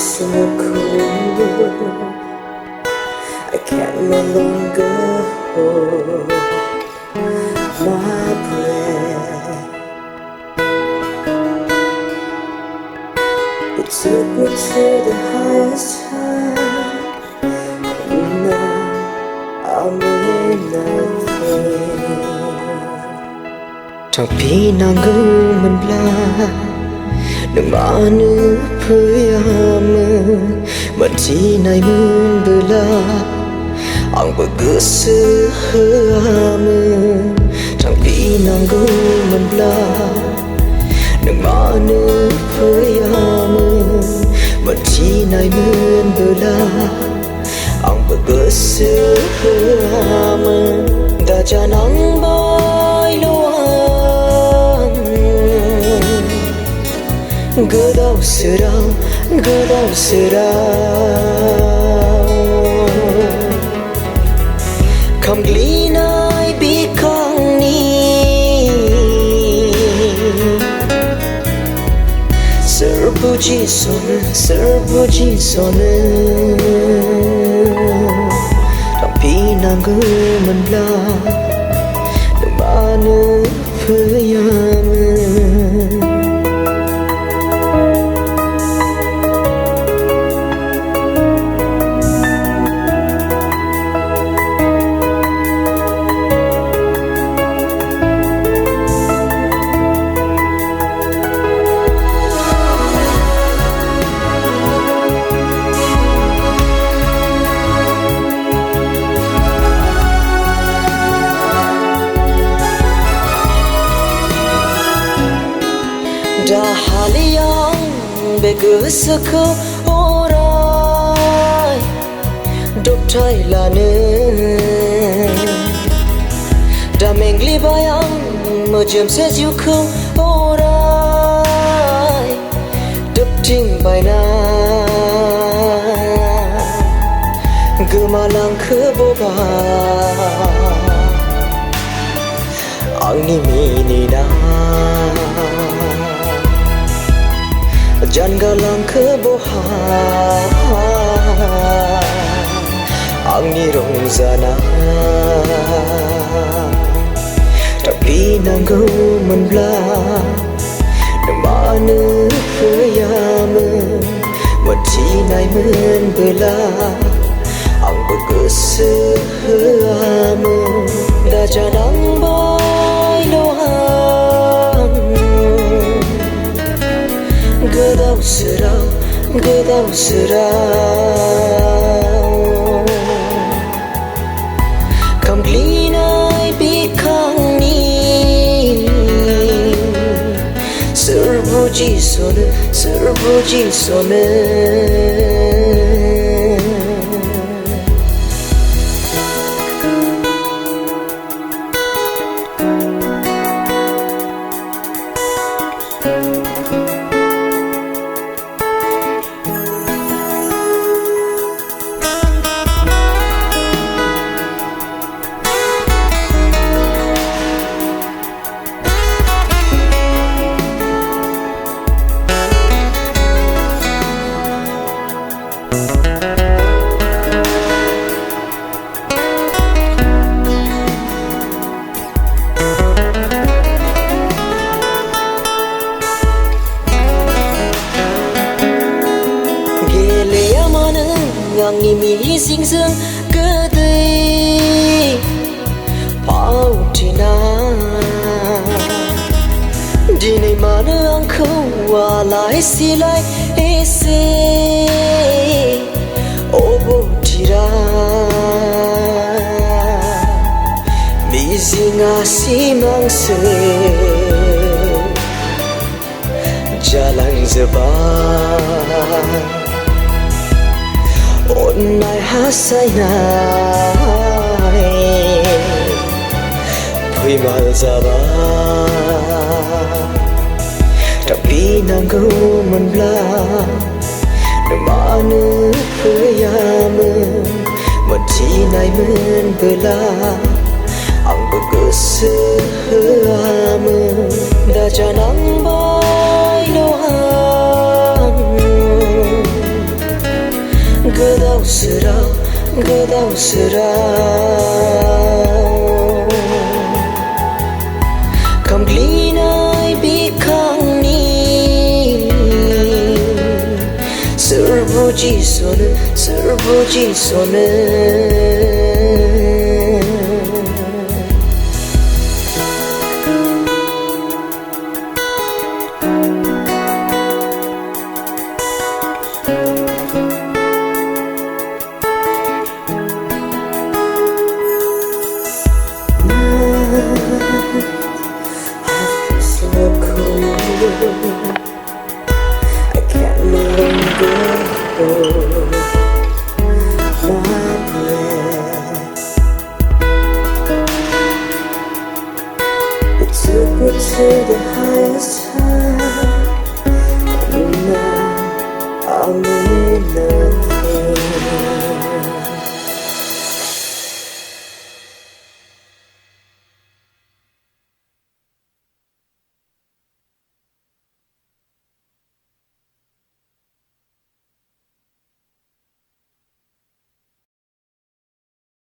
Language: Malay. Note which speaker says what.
Speaker 1: so cold. I can no longer hold my breath. You took me to the highest high, and now I'm in nothing. Trong khi nàng gương mình la đừng bỏ nước với mơ mà chỉ này muốn bờ la ang pag-asa mơ trong khi nàng gương mình la đừng bỏ nước với mơ mà chỉ này muốn bờ la ang pag-asa mơ đã cho nắng bay lâu Gadaw serau, gadaw serau Kam glinay bikang ni Serbu jison Tam pinang gumanla Namanu payaman Dahil yang begusa ko oray Dok Thailand Dameng libayang Majem seju ko oray Dok ting bay na Gemalang keboba Ang nimini na Jan galang kebohan ang nirong zana tapi nanggo menbla namanu payam mati nai men bela ang pag-asa da janang bay lohan Gadaw serau Kam glinay bikang ni Serbu jison Ang imising sang kadai pautina Dinay mana ang kawalay silay ese Obo tira Mizing asimang se Jalang zaban Onay hasay nai Puy malzaba Tapi nanggo menbla Namanu payam Mati nai men bela Ang pag-asa Da janang bay lohan 그다우스라 감글리나이 비캉니 serbuji I can't no longer hold my breath. It took me to the highest